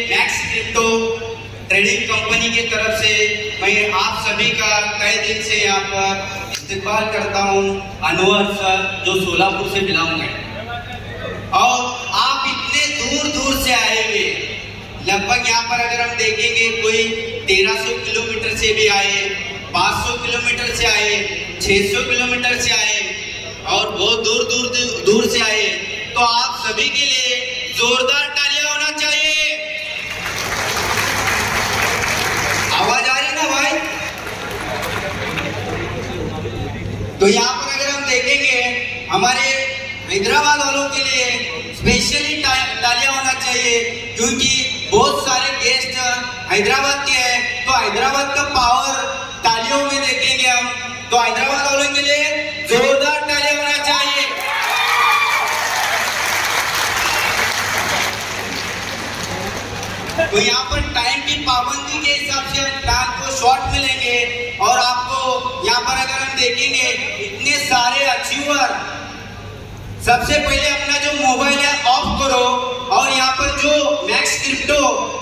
Max crypto trading company की तरफ से मैं आप सभी का तहे दिल से यहाँ पर इस्तेकबाल करता हूँ। अनवर सर जो सोलापुर से बिलोंग है और आप इतने दूर दूर से आए हुए, लगभग यहाँ पर अगर हम देखेंगे कोई 1300 किलोमीटर से भी आए, 500 किलोमीटर से आए, 600 किलोमीटर से आए और बहुत दूर से आए, तो आप सभी के लिए जोरदार तालियां होना चाहिए। आवाज आ रही ना भाई? तो यहाँ पर अगर हम देखेंगे हमारे हैदराबाद वालों के लिए स्पेशली तालियां होना चाहिए, क्योंकि बहुत सारे गेस्ट हैदराबाद के हैं। तो हैदराबाद का पावर तालियों में देखेंगे हम, तो हैदराबाद वालों के लिए जोरदार तालियां होना चाहिए। तो यहाँ पर टाइम की पाबंदी के हिसाब से हम प्लान को शॉर्ट में लेंगे और आपको यहाँ पर अगर हम देखेंगे इतने सारे अचीवर, सबसे पहले अपना जो मोबाइल है ऑफ करो और यहाँ पर जो मैक्स क्रिप्टो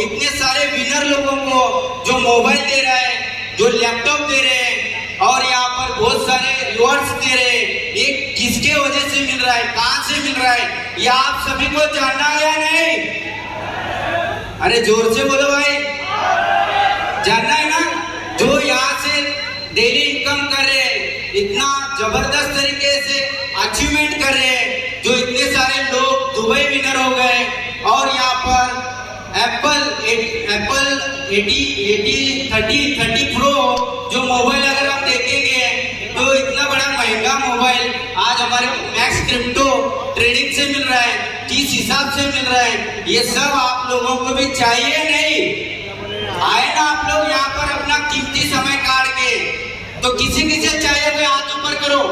इतने सारे विनर लोगों को जो मोबाइल दे रहा है, जो लैपटॉप दे रहे हैं और यहाँ पर बहुत सारे रिवॉर्ड्स दे रहे हैं, ये किसके वजह से मिल रहा है, कहाँ से मिल रहा है, ये आप सभी को जानना है या नहीं? अरे जोर से बोलो भाई, जानना है ना? जो यहाँ से डेली इनकम कर रहे हैं, इतना जबरदस्त तरीके से अचीवमेंट कर रहे हैं, जो इतने सारे लोग दुबई विनर हो गए और यहाँ पर एप्पल 30 प्रो जो मोबाइल अगर हम देखेंगे तो इतना बड़ा महंगा मोबाइल आज हमारे मैक्स क्रिप्टो ट्रेडिंग से मिल रहा है, किस हिसाब से मिल रहा है, ये सब आप लोगों को भी चाहिए नहीं? आए ना आप लोग यहाँ पर अपना कीमती समय काट के? तो किसी किसे चाहिए कोई हाथ ऊपर करो।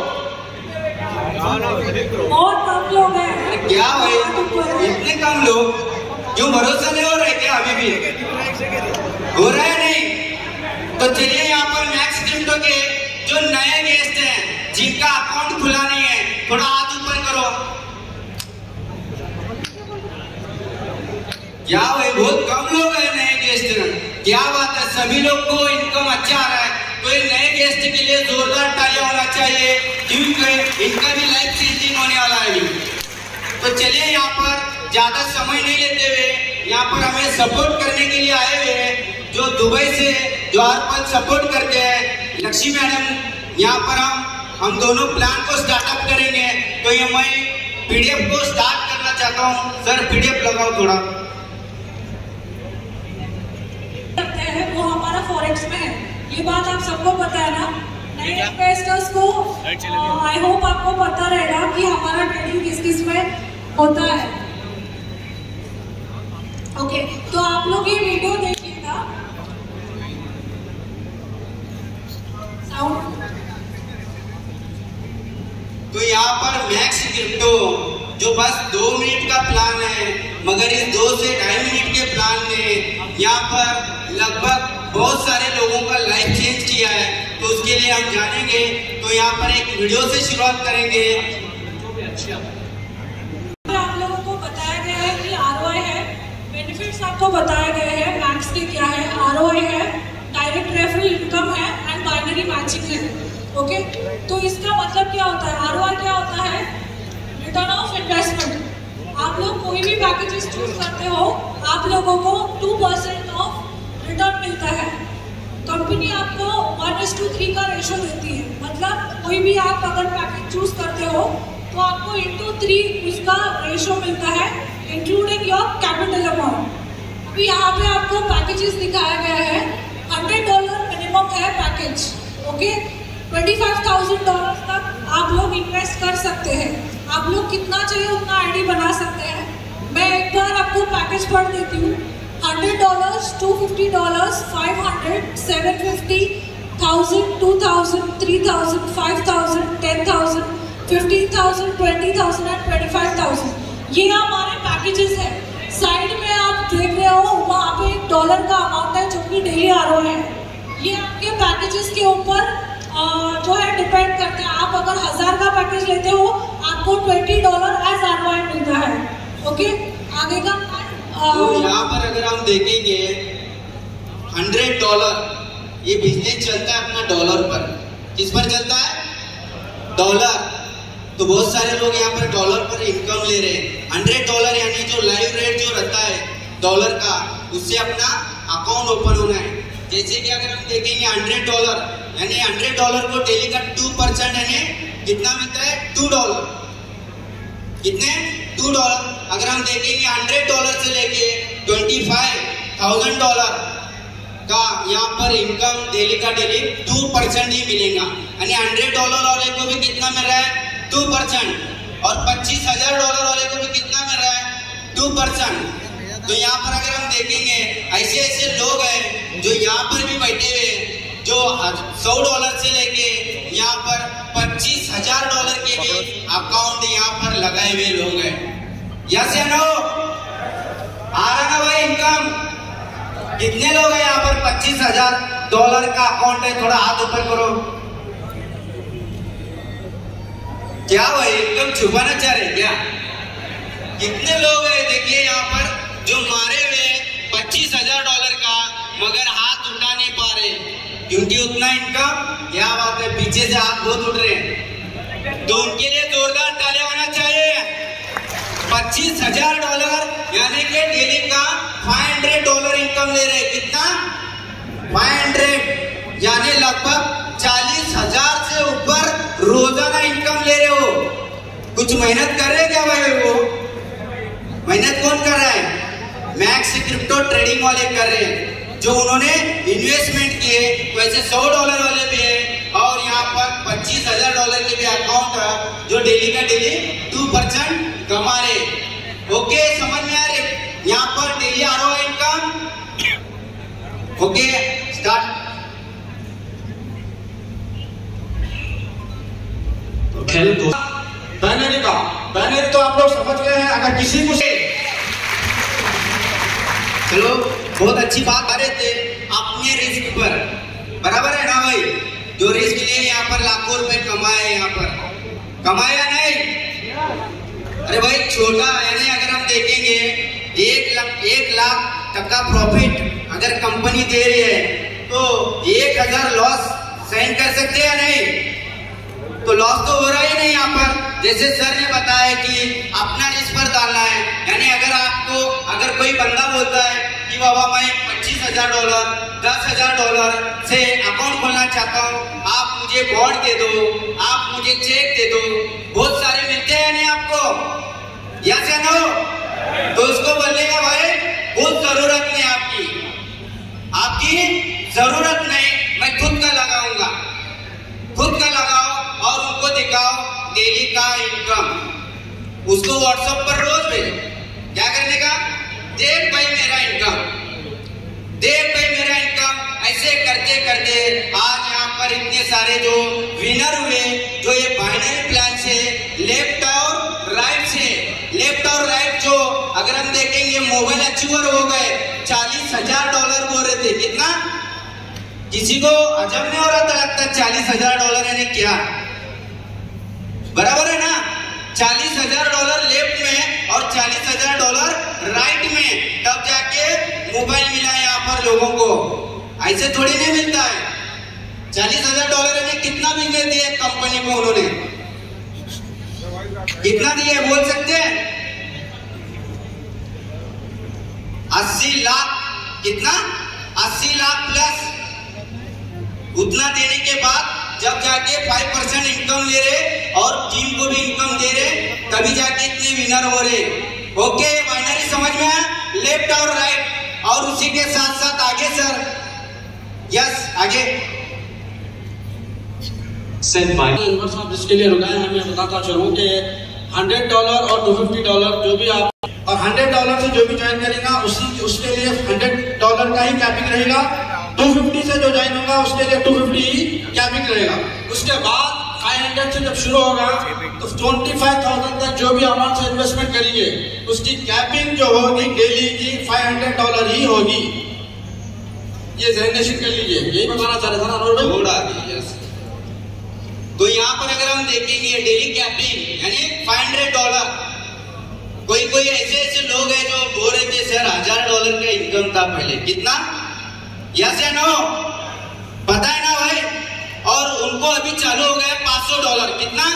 और कम लोग हैं क्या भाई, इतने कम लोग? क्यों भरोसा नहीं हो रहा है क्या? अभी भी हो रहा है नहीं? तो चलिए यहाँ पर मैक्स क्रिप्टो के जो नए गेस्ट हैं, जिनका अकाउंट खुला नहीं है, थोड़ा हाथ ऊपर करो। क्या भाई, बहुत कम लोग हैं नए गेस्ट। क्या बात है, सभी लोग को इनकम अच्छा आ रहा है, तो ये नए गेस्ट के लिए जोरदार तालियां होना चाहिए, क्योंकि इनका भी लाइफ चेंजिंग होने वाला है। तो चलिए यहाँ पर ज्यादा समय नहीं लेते हुए, यहाँ पर हमें सपोर्ट करने के लिए आए हुए हैं जो दुबई से जो हर पल सपोर्ट करते हैं, लक्ष्मी मैडम। यहाँ पर हम दोनों प्लान को स्टार्टअप करेंगे। तो ये मैं पीडीएफ को स्टार्ट करना चाहता हूँ। सर पीडीएफ लगाओ थोड़ा। वो हमारा फॉरेक्स में है, ये बात आप सबको पता है ना? नए इन्वेस्टर्स को आई होप आपको पता रहेगा कि हमारा ट्रेडिंग किस किस में होता है। ओके, तो आप लोग ये वीडियो देखिएगा। साउंड। तो यहाँ पर मैक्स क्रिप्टो जो बस 2 मिनट का प्लान है, मगर इस 2 से 2.5 मिनट के प्लान ने यहाँ पर लगभग बहुत सारे लोगों का लाइफ चेंज किया है। तो उसके लिए हम जानेंगे। तो यहाँ पर एक वीडियो से शुरुआत करेंगे। आप लोगों को बताया गया है कि ROI है, बेनिफिट्स आपको बताए गए हैं मैक्स के क्या है। ROI है, डायरेक्ट रेफरल इनकम है एंड बाइनरी मैचिंग है। ओके, तो इसका मतलब क्या होता है? ROI क्या होता है? Return of investment. आप लोग कोई भी पैकेजेस चूज करते हो, आप लोगों को 2% ऑफ रिटर्न मिलता है। कंपनी आपको 1:3 का रेशो देती है, मतलब कोई भी आप अगर पैकेज चूज करते हो तो आपको into 3 उसका रेशो मिलता है, इंक्लूडिंग योर कैपिटल अमाउंट। अभी यहाँ पे आपको पैकेजेस दिखाया गया है। $100 मिनिमम है पैकेज। ओके, $25,000 तक आप लोग इन्वेस्ट कर सकते हैं। आप लोग कितना चाहिए उतना आईडी बना सकते हैं। मैं एक बार आपको पैकेज पढ़ देती हूँ। $100, $250, $500, $750, $1000, $2000, $3000, $5000, $10,000, $15,000, $20,000 एंड $25,000। ये हमारे पैकेजेस हैं। साइड में आप देख रहे हो वहाँ पे $1 का अमाउंट है जो कि डेली ROI है। ये आपके पैकेजेस के ऊपर जो है डिपेंड करते हैं। आप अगर 1000 का पैकेज लेते हो आपको $20 एज ROI मिलता है। ओके, आगे का तो यहाँ पर अगर हम देखेंगे $100, ये बिजनेस चलता है अपना डॉलर पर। किस पर चलता है? डॉलर। तो बहुत सारे लोग यहाँ पर डॉलर पर इनकम ले रहे हैं। $100 यानी जो लाइव रेट जो रहता है डॉलर का, उससे अपना अकाउंट ओपन होना है। जैसे कि अगर हम देखेंगे $100 यानी $100 को डेली का 2% यानी कितना मिलता है? $2। कितने? $2। अगर हम देखेंगे $100 से लेके $25,000 का यहाँ पर इनकम डेली का डेली 2% ही मिलेगा। यानी $100 वाले को भी कितना मिल रहा है? 2%। और $25,000 वाले को भी कितना मिल रहा है? 2%। तो यहाँ पर अगर हम देखेंगे ऐसे ऐसे लोग हैं जो यहाँ पर भी बैठे हुए हैं, जो $100 से लेके यहाँ पर $25,000 के भी अकाउंट यहाँ पर लगाए हुए लोग हैं। यस या नो? आ रहा ना भाई इनकम? कितने लोग हैं यहाँ पर $25,000 का अकाउंट है? थोड़ा हाथ ऊपर करो। क्या भाई इनकम छुपाना चाह रहे क्या? कितने लोग हैं देखिए यहाँ पर जो मारे हुए $25,000 का, मगर हाथ उठा नहीं पा रहे क्योंकि उतना इनकम। क्या बात है, पीछे से हाथ बहुत उठ रहे हैं, तो उनके लिए जोरदार तालियां होना चाहिए। $25,000 यानी कि डेली का $500 इनकम ले रहे हैं। कितना? 500 यानी लगभग 40,000 से ऊपर रोजाना इनकम ले रहे हो। कुछ मेहनत कर रहे हैं क्या भाई? वो मेहनत कौन कर रहा है? मैक्स क्रिप्टो ट्रेडिंग वाले कर रहे हैं, जो उन्होंने इन्वेस्टमेंट किए। वैसे $100 वाले भी है और यहाँ पर $25,000 के भी अकाउंट जो डेली का डेली 2% कमा रहे। ओके, समझ में आ रहे? यहाँ पर daily ROI income. Okay, start. Binary का बाइनरी तो आप लोग समझ गए हैं। अगर किसी को चलो बहुत अच्छी बात आ रहे थे अपने रिस्क पर, बराबर है ना भाई? जो रिस्क लिए यहाँ पर लाखों रुपए कमाए, यहाँ पर कमाया नहीं। अरे भाई छोटा यानी अगर हम देखेंगे 1 लाख टका प्रॉफिट अगर कंपनी दे रही है तो 1,000 लॉस सहन कर सकते हैं या नहीं? तो लॉस तो हो रहा ही नहीं यहाँ पर। जैसे सर ने बताया कि अपना रिस्क पर डालना है। यानी अगर कोई बंदा बोलता है कि बाबा मैं $25,000 $10,000 से अकाउंट खोलना चाहता हूँ, आप मुझे बॉन्ड दे दो, आप मुझे चेक दे दो, बहुत सारे मिलते हैं नहीं आपको? यस या नो? तो उसको बोलने का भाई बहुत जरूरत नहीं, आपकी जरूरत नहीं, मैं खुद का लगाऊंगा। खुद का लगाओ और उनको दिखाओ डेली का इनकम। उसको व्हाट्सएप पर रोज भेजो। क्या करने का? देख भाई मेरा इनकम, देख भाई मेरा इनकम। ऐसे करते करते आज यहाँ पर इतने सारे जो विनर हुए, जो ये बाइनरी प्लान से लेफ्ट और राइट से, लेफ्ट और राइट जो अगर हम देखेंगे मोबाइल अचीवर हो गए। $40,000 बोल रहे थे। कितना? किसी को अजब नहीं हो रहा था, लगता $40,000 यानी क्या? बराबर है ना? $40,000 लेफ्ट में और $40,000 राइट में, तब जाके मोबाइल मिला यहाँ पर लोगों को। ऐसे थोड़ी नहीं मिलता है। $40,000 यानी कितना बिजनेस दिया कंपनी को उन्होंने? कितना दिए बोल सकते हैं? 80 लाख। कितना? 80 लाख प्लस। उतना देने के बाद जब जाके 5% इनकम ले रहे और टीम को भी इनकम दे रहे, तभी जाके इतने विनर हो रहे। ओके, बाइनरी समझ में आया? लेफ्ट और राइट। और उसी के साथ साथ आगे सर, यस आगे जिसके लिए रुका है, मैं बताता चलूँ कि $100 और $250 जो भी आप, और $100 से जो भी ज्वाइन करेगा उसके लिए $100 का ही कैपिंग रहेगा। 250 से जो ज्वाइन होगा उसके लिए 250 ही कैपिंग रहेगा। उसके बाद 500 से जब शुरू होगा तो 25,000 तक जो भी अमाउंट से इन्वेस्टमेंट करेंगे उसकी कैपिंग जो होगी डेली की $500 ही होगी। ये जनरेशन कर लीजिए, यही बताना चाह रहा था ना रोड भाई। तो यहाँ पर अगर हम देखेंगे डेली कैपिंग यानी $500 कोई कोई ऐसे ऐसे लोग हैं जो बोल रहे थे सर $1000 का इनकम था पहले, कितना? यस या नो? पता है ना भाई? और उनको अभी चालू हो गया $500, कितना?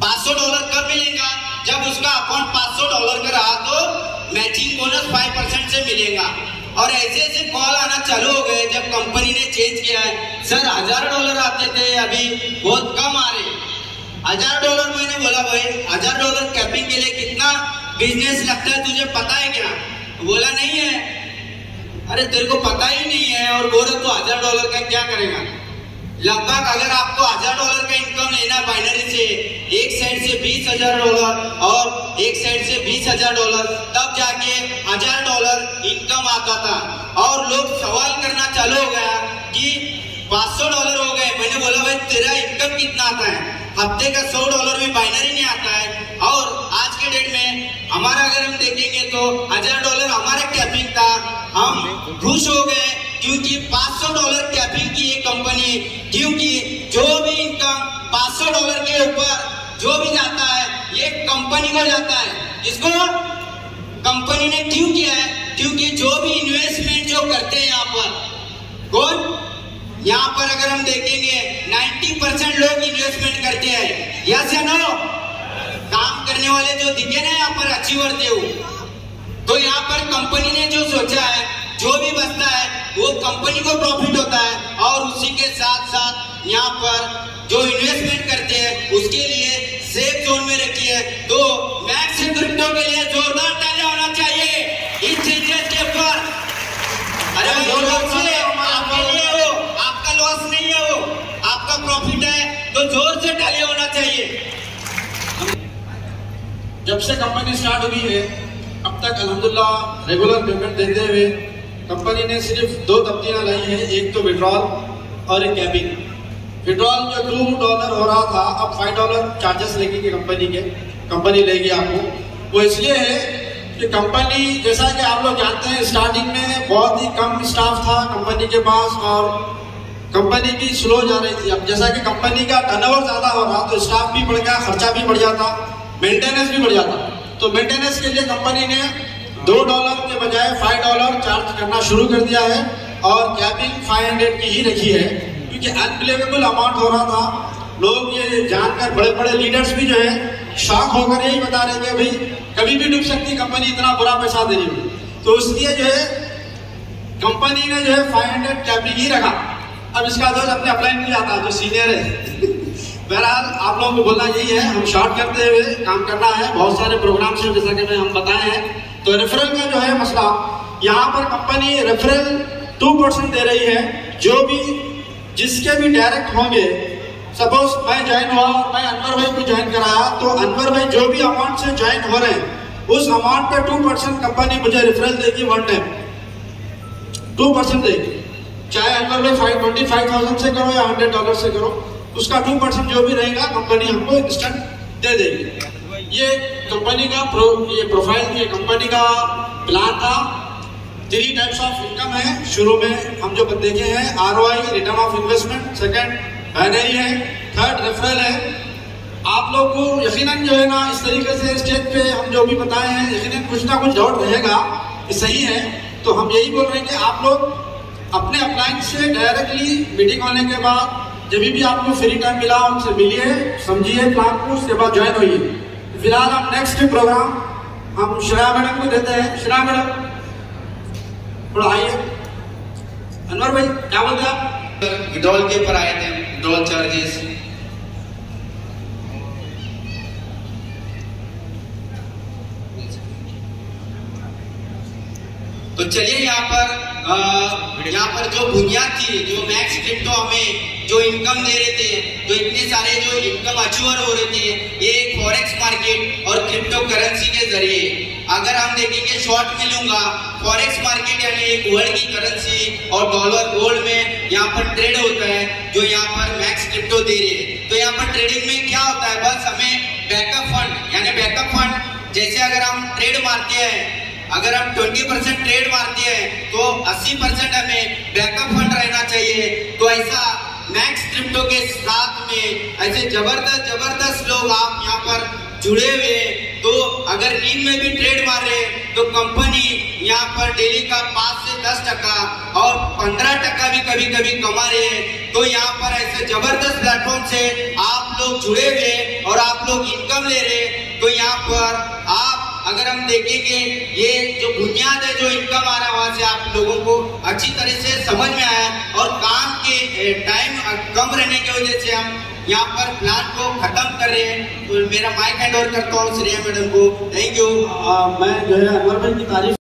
$500 कब मिलेगा? जब उसका अकाउंट $500 का रहा तो मैचिंग बोनस 5% से मिलेगा। और ऐसे ऐसे कॉल आना चालू हो गए जब कंपनी ने चेंज किया है, सर $1000 आते थे, अभी बहुत कम आ रहे। $1000 मैंने बोला भाई $1000 कैपिंग के लिए कितना बिजनेस लगता है तुझे पता है क्या? बोला नहीं है। अरे तेरे को पता ही नहीं है और बोल रहे तो $1000 का क्या करेगा? लगभग अगर आपको $1000 का इनकम लेना बाइनरी से, एक साइड से $20,000 और एक साइड से $20,000, तब जाके $1000 इनकम आता था। और लोग सवाल करना चालू हो गया कि $500 हो गए। मैंने बोला भाई तेरा इनकम कितना आता है? हफ्ते का $100 भी बाइनरी नहीं आता है। और आज के डेट में हमारा अगर हम देखेंगे तो $1000 हमारा कैपिंग था, हम खुश हो गए क्योंकि $500 कैपिंग की ये कंपनी, क्योंकि जो भी इनकम $500 के ऊपर जो भी जाता है ये कंपनी को जाता है। इसको कंपनी ने क्यों किया है? क्योंकि जो भी इन्वेस्टमेंट जो करते हैं यहाँ पर, कौन? यहाँ पर अगर हम देखेंगे 90% लोग इन्वेस्टमेंट करते हैं, यस या नो? काम करने वाले जो दिखे ना यहाँ पर अचीवर थे वो, तो यहाँ पर कंपनी ने जो सोचा है जो भी बचता है वो कंपनी को प्रॉफिट होता है। और उसी के साथ साथ यहाँ पर जो इन्वेस्टमेंट करते हैं उसके लिए सेफ जोन में रखी है। तो मैक्स क्रिप्टो के लिए जोरदार तालियां होना चाहिए इस चीज के ऊपर। अरे आपके लिए हो, आपका लॉस नहीं है, वो आपका प्रॉफिट है, तो जोर से तालियां होना चाहिए। जब से कंपनी स्टार्ट हुई है अब तक अल्हम्दुलिल्लाह रेगुलर पेमेंट देते हुए कंपनी ने सिर्फ 2 तब्दीलियां लाई हैं, एक तो विड्रॉल और एक कैपिंग। विड्रॉल जो $2 हो रहा था अब $5 चार्जेस लगेंगे कंपनी लेगी आपको। वो इसलिए है कि कंपनी, जैसा कि आप लोग जानते हैं, स्टार्टिंग में बहुत ही कम स्टाफ था कंपनी के पास और कंपनी भी स्लो जा रही थी। अब जैसा कि कंपनी का टर्नओवर ज्यादा हो रहा तो स्टाफ भी बढ़ गया, खर्चा भी बढ़ जाता, मेंटेनेंस भी बढ़ जाता। तो मेंटेनेंस के लिए कंपनी ने $2 के बजाय $5 चार्ज करना शुरू कर दिया है और कैपिंग 500 की ही रखी है, क्योंकि अनबिलीवेबल अमाउंट हो रहा था। लोग ये जानकर, बड़े बड़े लीडर्स भी जो है शॉक होकर यही बता रहे थे भाई कभी भी डूब सकती कंपनी, इतना बुरा पैसा दे रही है। तो इसलिए जो है कंपनी ने जो है 500 कैपिंग ही रखा। अब इसका दोस्त अपने अपलाइन में जाता है जो सीनियर है। बहरहाल आप लोगों को बोलना यही है, हम शॉर्ट करते हुए काम करना है। बहुत सारे प्रोग्राम्स हैं जैसा कि हम बताए हैं। तो रेफरल का जो है मसला, यहाँ पर कंपनी रेफरल 2% दे रही है। जो भी जिसके भी डायरेक्ट होंगे, सपोज मैं ज्वाइन हुआ और मैं अनवर भाई को ज्वाइन कराया, तो अनवर भाई जो भी अमाउंट से ज्वाइन हो रहे हैं उस अमाउंट पे 2% कंपनी मुझे रेफरल देगी, 1 टाइम 2% देगी। चाहे अनवर भाई 25,000 से करो या $100 से करो, उसका 2% जो भी रहेगा कंपनी हमको इंस्टेंट दे देगी। ये कंपनी का प्रोफाइल, ये कंपनी का प्लान था। 3 टाइप्स ऑफ इनकम है। शुरू में हम जो देखे हैं ROI, return of investment, second binary है, थर्ड रेफरल है। आप लोग को यकीनन जो है ना इस तरीके से स्टेज पे हम जो भी बताए हैं यकीनन कुछ ना कुछ डाउट रहेगा कि सही है। तो हम यही बोल रहे हैं कि आप लोग अपने अपलाइन से डायरेक्टली मीटिंग होने के बाद जब भी आपको फ्री टाइम मिला उनसे मिलिए, समझिए प्लान को, उसके बाद ज्वाइन होइए। फिलहाल हम नेक्स्ट प्रोग्राम हम श्रेया मैडम को देते हैं। श्रेया मैडम थोड़ा आइए। अनवर भाई क्या बोलते हैं आप? विड्रॉल के ऊपर आए थे, विड्रॉल चार्जेस। तो चलिए यहाँ पर जो बुनियाद थी, जो मैक्स क्रिप्टो हमें जो इनकम दे रहे थे, जो इतने सारे जो इनकम अचीवर हो रहे थे, ये फॉरेक्स मार्केट और क्रिप्टो करेंसी के जरिए। अगर हम देखेंगे शॉर्ट में लूंगा, फॉरेक्स मार्केट यानी एक वर्ल्ड की करेंसी और डॉलर गोल्ड में यहाँ पर ट्रेड होता है, जो यहाँ पर मैक्स क्रिप्टो दे रहे हैं। तो यहाँ पर ट्रेडिंग में क्या होता है, बस हमें बैकअप फंड यानी बैकअप फंड, जैसे अगर हम ट्रेड मारते हैं, अगर हम 20% ट्रेड मारते हैं तो 80% हमें बैकअप फंड रहना चाहिए। तो ऐसा मैक्स क्रिप्टो के साथ में ऐसे जबरदस्त लोग आप यहाँ पर जुड़े हुए, तो अगर नीम में भी ट्रेड मार रहे तो कंपनी यहाँ पर डेली का 5 से 10% और 15% भी कभी कभी कमा रहे हैं। तो यहाँ पर ऐसे जबरदस्त प्लेटफॉर्म से आप लोग जुड़े हुए और आप लोग इनकम ले रहे। तो यहाँ पर आप अगर हम देखेंगे ये जो बुनियाद है जो इनकम आ रहा है वहां से आप लोगों को अच्छी तरह से समझ में आया और काम के टाइम कम रहने की वजह से हम यहाँ पर प्लान को खत्म कर रहे हैं। तो मेरा माइक हैंड ओवर करता हूँ श्रेया मैडम को। Thank you. मैं जो है अनवर भाई की तारीफ